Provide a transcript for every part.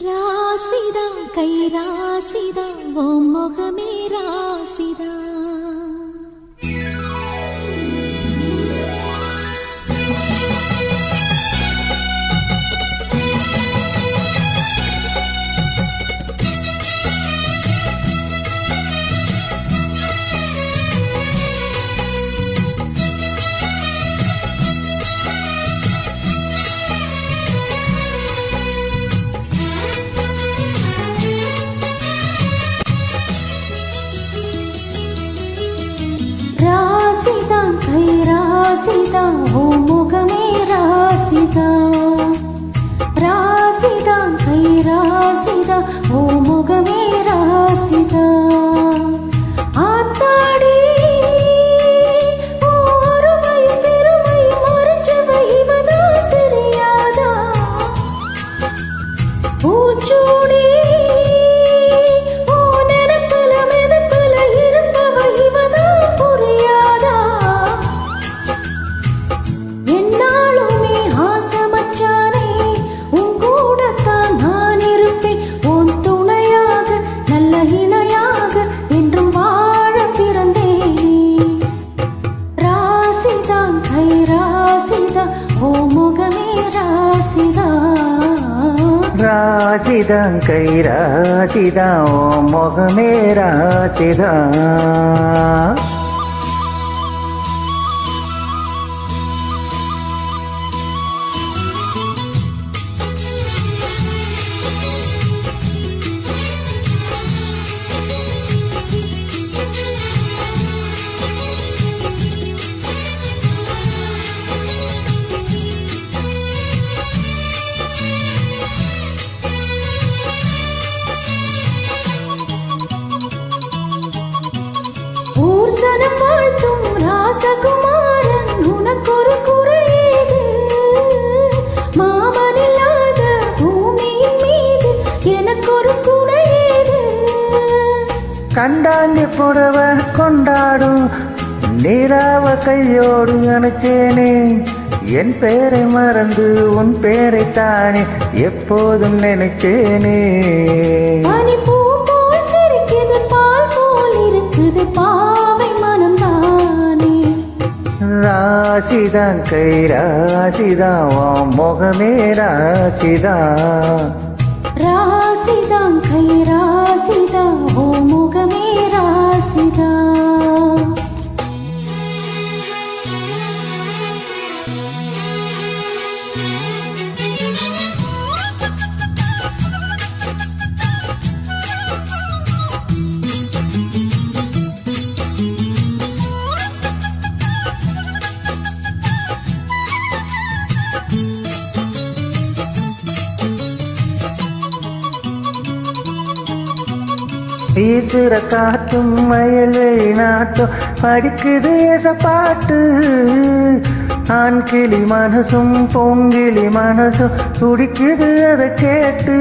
ராசிதா கை ராசிதா ஓ முகமே ராசிதா. ராசிதா கை ராசிதா ஓ முகமே ராசிதா. ராசிதா கை ராசிதா ஓ முகமே ராசிதா. ஆத்தாடி ஓ அருமை பெருமை மறைச்சவை இவதான் தெரியாதா. பூச்சூடி ராசிதா கை ராசிதா ஓ முகமே ராசிதா. வாழ்த்தும் ராசகுமாரன் உனக்கொரு குறையேது. மாமனில்லாத பூமியின் மீது எனக்கொரு குறையேது. கண்டாங்கி புடவ கொண்டாடும் நீராவ கையோடு அணைச்சேனே. என் பேரை மறந்து உன் பேரை தானே எப்போதும் நினைச்சேனே. ராசிதா கை ராசிதா ஓ முகமே ராசிதா. ராசிதா கை ராசிதா ஓ முகமே ராசிதா. வீசுற காத்தும் மயல்வெளி நாட்டும் படிக்குது பாட்டு. ஆண் கிளி மனசும் பொங்கிளி மனசும் துடிக்குது அதை கேட்டு.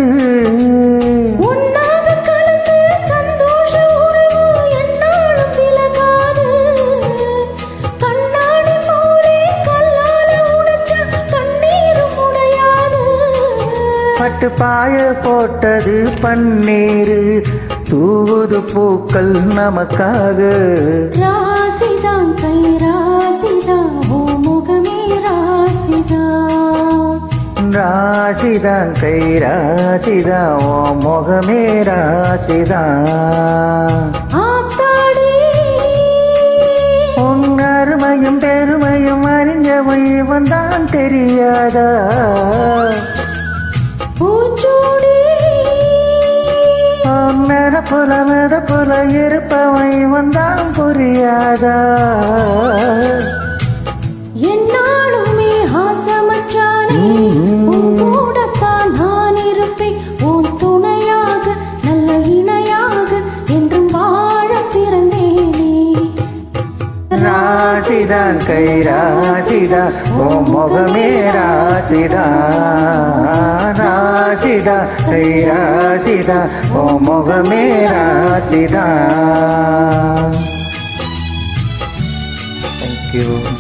பட்டு பாய போட்டது பன்னீரு தூவுது பூக்கள் நமக்காக. ராசிதா கை ராசிதா ஓ முகமே ராசிதா. ராசிதா கை ராசிதா ஓ முகமே ராசிதா. ஆத்தாடி உன் அருமையும் பெருமையும் அறிஞ்சவை வந்தான் தெரியாதா. பூச்சூடி மெத புல இருப்பவை வந்தான் புரியாதா. என்னாலுமே ஆசமச்சானே உன் கூடத்தான் நான் இருப்பேன். உன் துணையாக நல்ல இணையாக என்றும் வாழ பிறந்தேனே. ராசிதா கை ராசிதா ஓ முகமே ராசிதா. ராசிதா கை ராசிதா ஓ முகமே ராசிதா. Thank you.